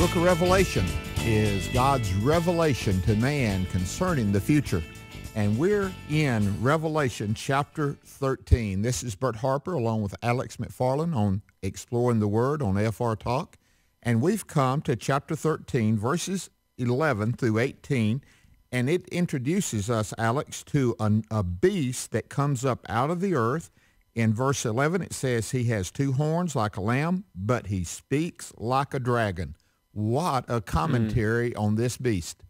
book of Revelation is God's revelation to man concerning the future. And we're in Revelation chapter 13. This is Bert Harper along with Alex McFarland on Exploring the Word on FR Talk. And we've come to chapter 13, verses 11 through 18. And it introduces us, Alex, to a beast that comes up out of the earth. In verse 11, it says he has two horns like a lamb, but he speaks like a dragon. What a commentary on this beast.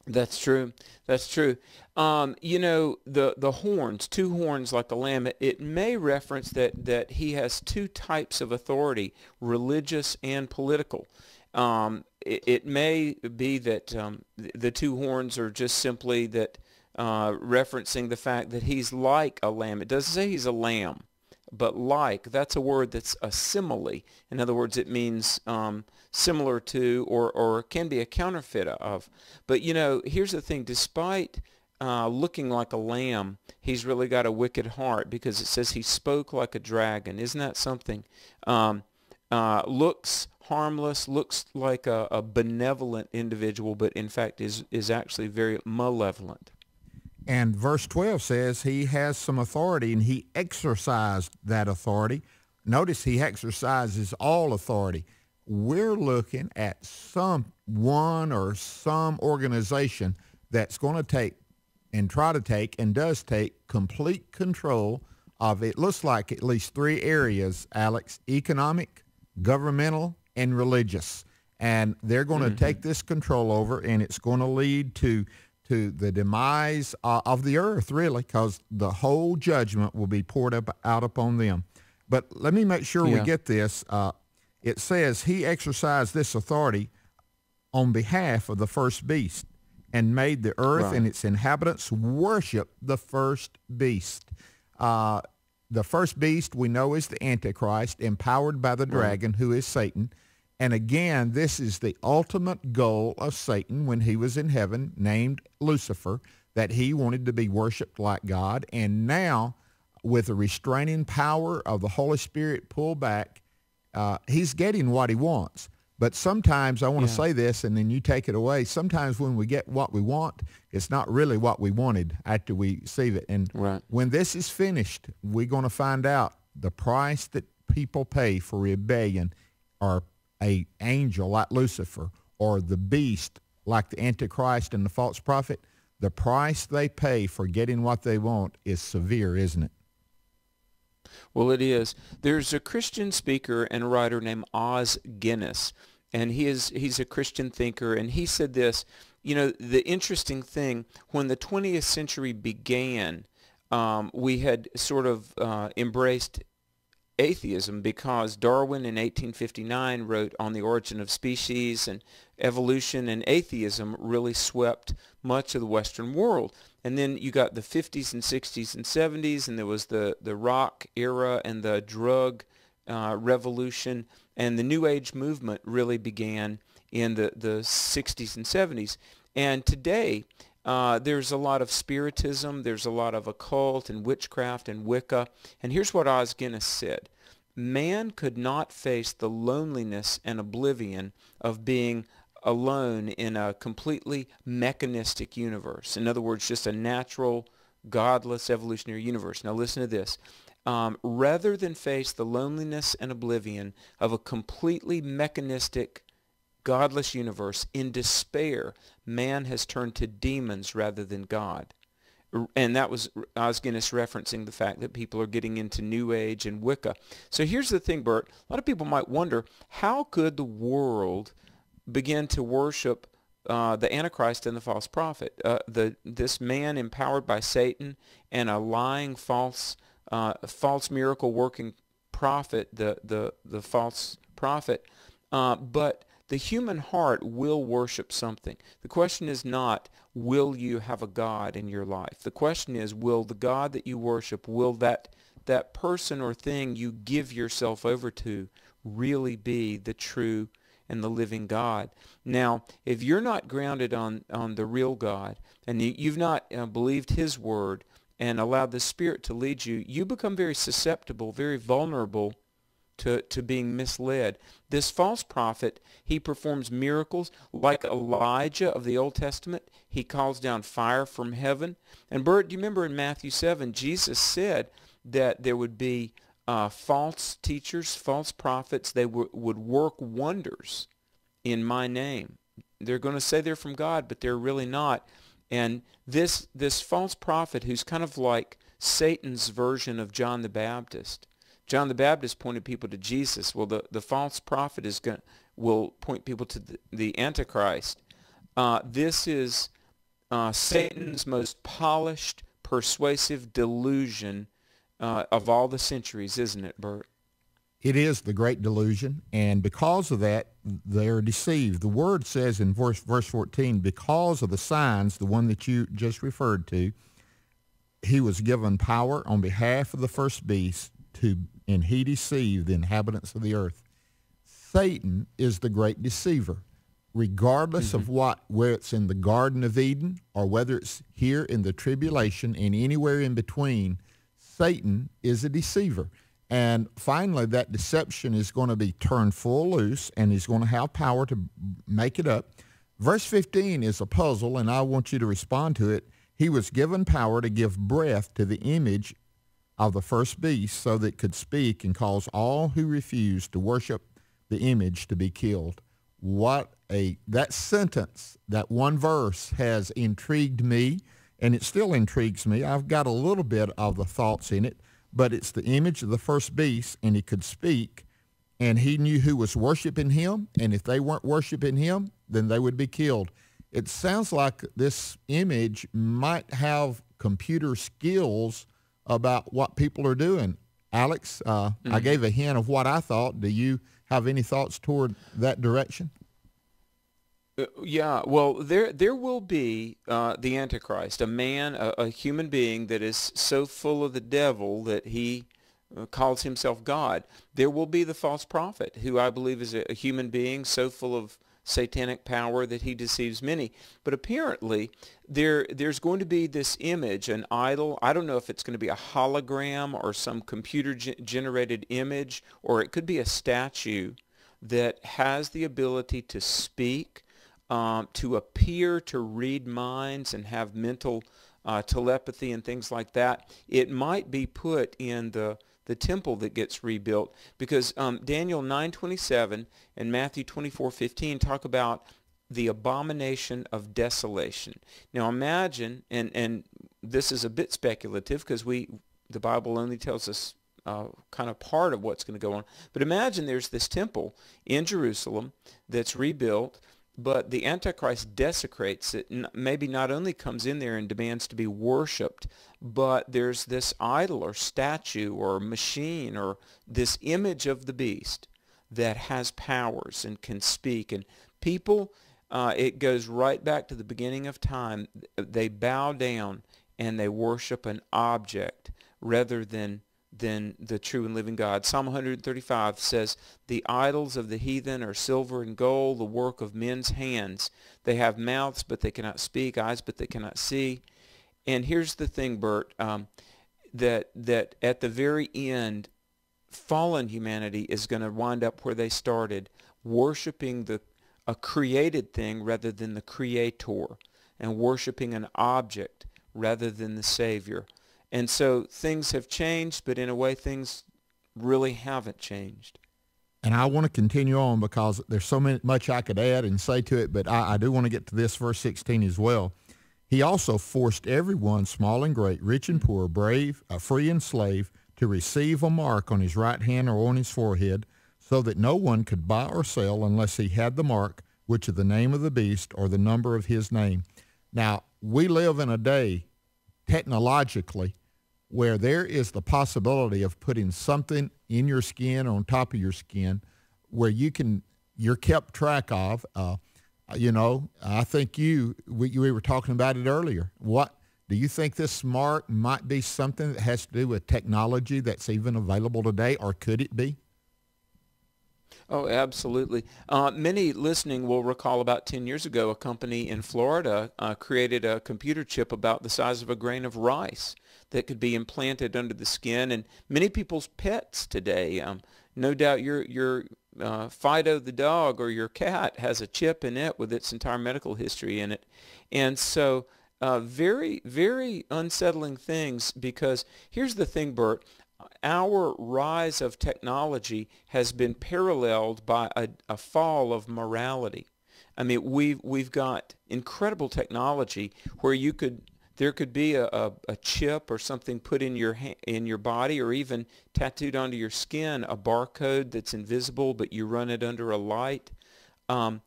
That's true. That's true. The horns, two horns like a lamb, it may reference that he has two types of authority, religious and political. It may be that the two horns are just simply that referencing the fact that he's like a lamb. It doesn't say he's a lamb, but like, that's a word that's a simile. In other words, it means similar to or can be a counterfeit of. But, here's the thing. Despite looking like a lamb, he's really got a wicked heart, because it says he spoke like a dragon. Isn't that something? Looks harmless, looks like a benevolent individual, but in fact is actually very malevolent. And verse 12 says he has some authority, and he exercised that authority. Notice he exercises all authority. We're looking at someone or some organization that's going to take and try to take and does take complete control of, it looks like, at least three areas, Alex: economic, governmental, and religious. And they're going to take this control over, and it's going to lead to the demise of the earth, really, because the whole judgment will be poured out upon them. But let me make sure we get this. It says he exercised this authority on behalf of the first beast and made the earth and its inhabitants worship the first beast. The first beast we know is the Antichrist, empowered by the dragon, who is Satan. And again, this is the ultimate goal of Satan when he was in heaven, named Lucifer, that he wanted to be worshiped like God. And now, with the restraining power of the Holy Spirit pulled back, he's getting what he wants. But sometimes, I want to say this, and then you take it away, sometimes when we get what we want, it's not really what we wanted after we receive it. And when this is finished, we're going to find out the price that people pay for rebellion, or an angel like Lucifer, or the beast like the Antichrist and the false prophet. The price they pay for getting what they want is severe, isn't it? Well, it is. There's a Christian speaker and writer named Os Guinness, and he's a Christian thinker, and he said this: the interesting thing, when the 20th century began, we had sort of embraced atheism, because Darwin in 1859 wrote On the Origin of Species, and evolution and atheism really swept much of the Western world. And then you got the 50s and 60s and 70s, and there was the rock era and the drug revolution, and the New Age movement really began in the 60s and 70s. And today, there's a lot of spiritism, there's a lot of occult and witchcraft and Wicca. And here's what Os Guinness said: man could not face the loneliness and oblivion of being alone in a completely mechanistic universe. In other words, just a natural, godless, evolutionary universe. Now listen to this. Rather than face the loneliness and oblivion of a completely mechanistic, godless universe, in despair, man has turned to demons rather than God. And that was Os Guinness referencing the fact that people are getting into New Age and Wicca. So here's the thing, Bert. A lot of people might wonder, how could the world begin to worship the Antichrist and the false prophet? This man empowered by Satan and a lying, false miracle-working prophet, the false prophet. But the human heart will worship something. The question is not, will you have a God in your life? The question is, will the God that you worship, will that person or thing you give yourself over to really be the true and the living God? Now, if you're not grounded on the real God, and you've not believed his word and allowed the Spirit to lead you, you become very susceptible, very vulnerable to being misled. This false prophet, he performs miracles like Elijah of the Old Testament. He calls down fire from heaven. And Bert, do you remember in Matthew 7, Jesus said that there would be false teachers, false prophets. They would work wonders in my name. They're going to say they're from God, but they're really not. And this false prophet, who's kind of like Satan's version of John the Baptist. John the Baptist pointed people to Jesus. Well, the false prophet will point people to the Antichrist. This is Satan's most polished, persuasive delusion of all the centuries, isn't it, Bert? It is the great delusion, and because of that, they're deceived. The word says in verse 14, because of the signs, the one that you just referred to, he was given power on behalf of the first beast, and he deceived the inhabitants of the earth. Satan is the great deceiver. Regardless of where it's in the Garden of Eden or whether it's here in the tribulation and anywhere in between, Satan is a deceiver. And finally, that deception is going to be turned full loose, and he's going to have power to make it up. Verse 15 is a puzzle, and I want you to respond to it. He was given power to give breath to the image of the first beast so that it could speak and cause all who refused to worship the image to be killed. That sentence, that one verse has intrigued me, and it still intrigues me. I've got a little bit of the thoughts in it, but it's the image of the first beast, and he could speak, and he knew who was worshiping him, and if they weren't worshiping him, then they would be killed. It sounds like this image might have computer skills about what people are doing. Alex, I gave a hint of what I thought. Do you have any thoughts toward that direction? Yeah, well, there will be the Antichrist, a man, a human being that is so full of the devil that he calls himself God. There will be the false prophet, who I believe is a human being so full of satanic power that he deceives many. But apparently, there's going to be this image, an idol. I don't know if it's going to be a hologram or some computer-generated image, or it could be a statue that has the ability to speak, to appear to read minds and have mental telepathy and things like that. It might be put in the temple that gets rebuilt, because Daniel 9:27 and Matthew 24:15 talk about the abomination of desolation. Now imagine, and this is a bit speculative because the Bible only tells us kind of part of what's going to go on, but imagine there's this temple in Jerusalem that's rebuilt, but the Antichrist desecrates it, maybe not only comes in there and demands to be worshipped, but there's this idol or statue or machine or this image of the beast that has powers and can speak. And people, it goes right back to the beginning of time. They bow down and they worship an object rather than the true and living God. Psalm 135 says, the idols of the heathen are silver and gold, the work of men's hands. They have mouths, but they cannot speak, eyes, but they cannot see. And here's the thing, Bert, that at the very end, fallen humanity is going to wind up where they started, worshiping a created thing rather than the creator, and worshiping an object rather than the Savior. And so things have changed, but in a way things really haven't changed. And I want to continue on because there's so much I could add and say to it, but I do want to get to this verse 16 as well. He also forced everyone, small and great, rich and poor, brave, free and slave, to receive a mark on his right hand or on his forehead, so that no one could buy or sell unless he had the mark, which is the name of the beast or the number of his name. Now, we live in a day, technologically, where there is the possibility of putting something in your skin or on top of your skin where you're kept track of. I think we were talking about it earlier. What do you think this mark might be something that has to do with technology that's even available today, or could it be? Oh, absolutely. Many listening will recall about 10 years ago, a company in Florida created a computer chip about the size of a grain of rice that could be implanted under the skin, and many people's pets today. No doubt your Fido the dog or your cat has a chip in it with its entire medical history in it. And so very, very unsettling things, because here's the thing, Bert. Our rise of technology has been paralleled by a fall of morality. I mean, we've got incredible technology where there could be a chip or something put in your body, or even tattooed onto your skin, a barcode that's invisible, but you run it under a light. And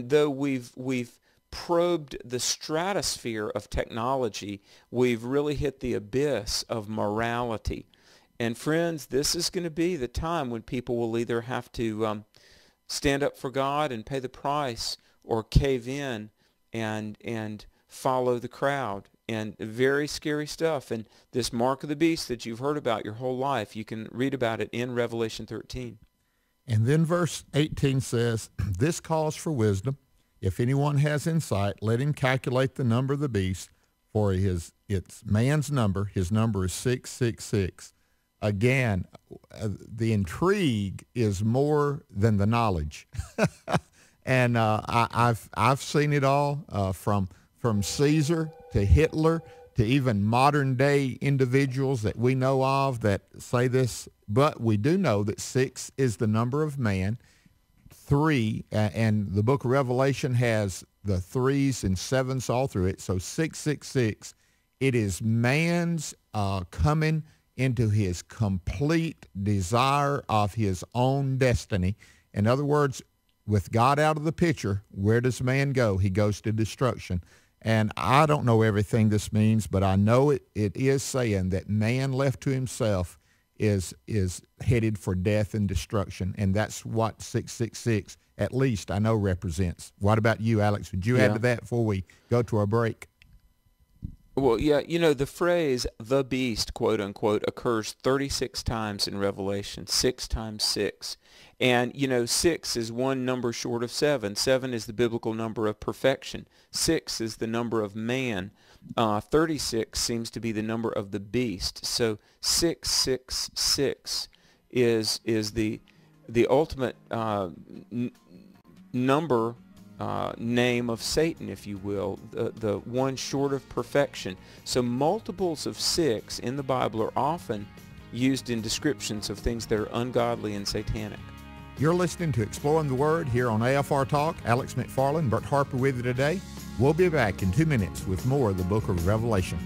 though we've probed the stratosphere of technology, we've really hit the abyss of morality. And friends, this is going to be the time when people will either have to stand up for God and pay the price, or cave in and follow the crowd. And very scary stuff. And this mark of the beast that you've heard about your whole life, you can read about it in Revelation 13. And then verse 18 says, this calls for wisdom. If anyone has insight, let him calculate the number of the beast, for it's man's number. His number is 666. Again, the intrigue is more than the knowledge. And I've seen it all, from Caesar to Hitler to even modern day individuals that we know of that say this. But we do know that 6 is the number of man. 3, and the book of Revelation has the 3s and 7s all through it. So 666, it is man's coming into his complete desire of his own destiny. In other words, with God out of the picture, where does man go? He goes to destruction. And I don't know everything this means, but I know it is saying that man left to himself is headed for death and destruction. And that's what 666, at least, I know represents. What about you, Alex? Would you add to that before we go to our break? Well, yeah, the phrase, the beast, quote unquote, occurs 36 times in Revelation, 6 times 6. And, 6 is one number short of 7. 7 is the biblical number of perfection. 6 is the number of man. 36 seems to be the number of the beast. So 666 is the ultimate number, name of Satan, if you will, the one short of perfection. So multiples of 6 in the Bible are often used in descriptions of things that are ungodly and satanic. You're listening to Exploring the Word here on AFR Talk. Alex McFarland, Bert Harper with you today. We'll be back in 2 minutes with more of the book of Revelation.